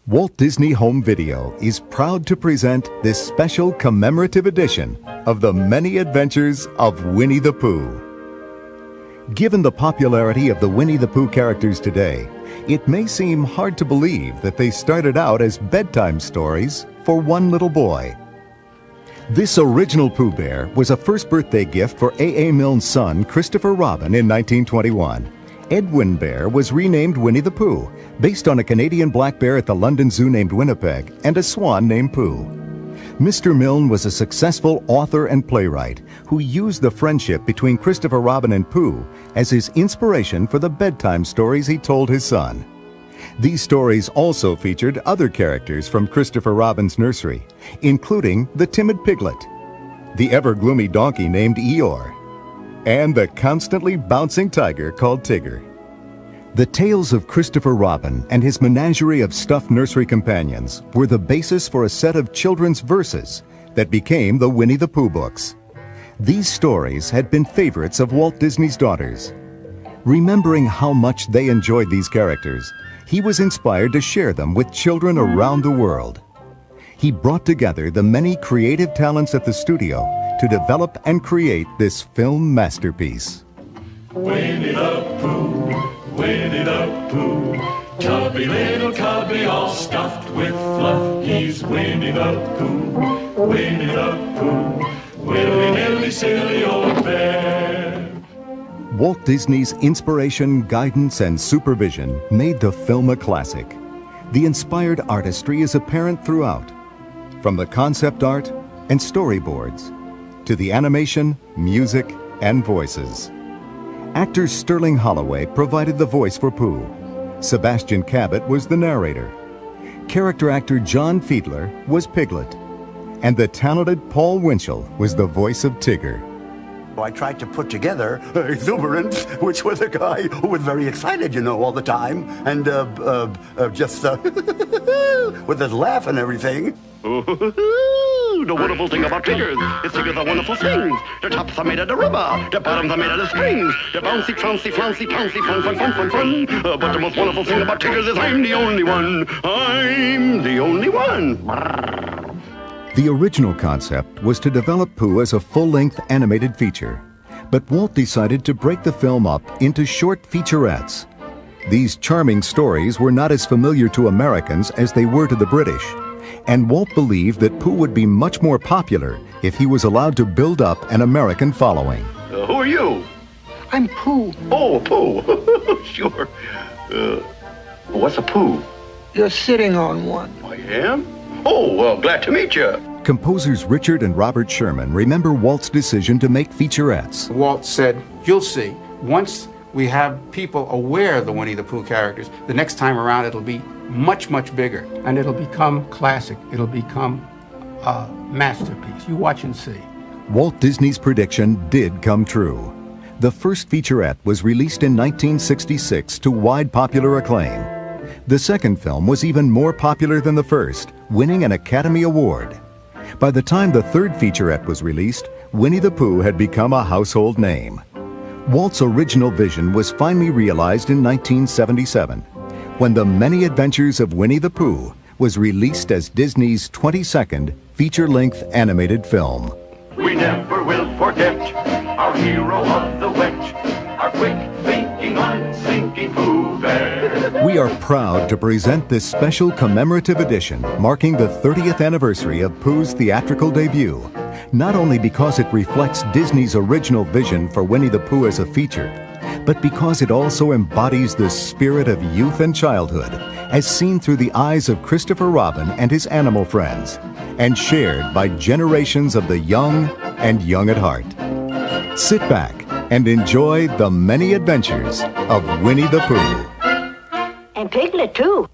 Walt Disney Home Video is proud to present this special commemorative edition of The Many Adventures of Winnie the Pooh. Given the popularity of the Winnie the Pooh characters today, it may seem hard to believe that they started out as bedtime stories for one little boy. This original Pooh Bear was a first birthday gift for A.A. Milne's son, Christopher Robin, in 1921. Edwin Bear was renamed Winnie the Pooh, based on a Canadian black bear at the London Zoo named Winnipeg and a swan named Pooh. Mr. Milne was a successful author and playwright who used the friendship between Christopher Robin and Pooh as his inspiration for the bedtime stories he told his son. These stories also featured other characters from Christopher Robin's nursery, including the timid piglet, the ever-gloomy donkey named Eeyore, and the constantly bouncing tiger called Tigger. The tales of Christopher Robin and his menagerie of stuffed nursery companions were the basis for a set of children's verses that became the Winnie the Pooh books. These stories had been favorites of Walt Disney's daughters. Remembering how much they enjoyed these characters, he was inspired to share them with children around the world. He brought together the many creative talents at the studio to develop and create this film masterpiece. Winnie the Pooh, Winnie the Pooh, chubby little cubby all stuffed with fluff. He's Winnie the Pooh, Winnie the Pooh, willy-nilly silly old bear. Walt Disney's inspiration, guidance, and supervision made the film a classic. The inspired artistry is apparent throughout, from the concept art and storyboards to the animation, music, and voices. Actor Sterling Holloway provided the voice for Pooh. Sebastian Cabot was the narrator. Character actor John Fiedler was Piglet. And the talented Paul Winchell was the voice of Tigger. I tried to put together exuberance, which was a guy who was very excited, you know, all the time, and just with his laugh and everything. The wonderful thing about Tiggers is Tiggers are wonderful things. The tops are made of the rubber, the bottoms are made of the strings. The bouncy, flouncy, flouncy, pouncy, fun, fun, fun, fun, fun. But the most wonderful thing about Tiggers is I'm the only one. I'm the only one. The original concept was to develop Pooh as a full-length animated feature, but Walt decided to break the film up into short featurettes. These charming stories were not as familiar to Americans as they were to the British, and Walt believed that Pooh would be much more popular if he was allowed to build up an American following. Who are you? I'm Pooh. Oh, Pooh. Sure. What's a Pooh? You're sitting on one. I am? Oh, well, glad to meet you. Composers Richard and Robert Sherman remember Walt's decision to make featurettes. Walt said, you'll see, once we have people aware of the Winnie the Pooh characters, the next time around it'll be much, much bigger. And it'll become classic. It'll become a masterpiece. You watch and see. Walt Disney's prediction did come true. The first featurette was released in 1966 to wide popular acclaim. The second film was even more popular than the first, winning an Academy Award. By the time the third featurette was released, Winnie the Pooh had become a household name. Walt's original vision was finally realized in 1977, when The Many Adventures of Winnie the Pooh was released as Disney's 22nd feature-length animated film. We never will forget our hero of the wet, our quick-thinking, unthinking Pooh Bear. We are proud to present this special commemorative edition marking the 30th anniversary of Pooh's theatrical debut, not only because it reflects Disney's original vision for Winnie the Pooh as a feature, but because it also embodies the spirit of youth and childhood as seen through the eyes of Christopher Robin and his animal friends, and shared by generations of the young and young at heart. Sit back and enjoy the many adventures of Winnie the Pooh. And Piglet, too.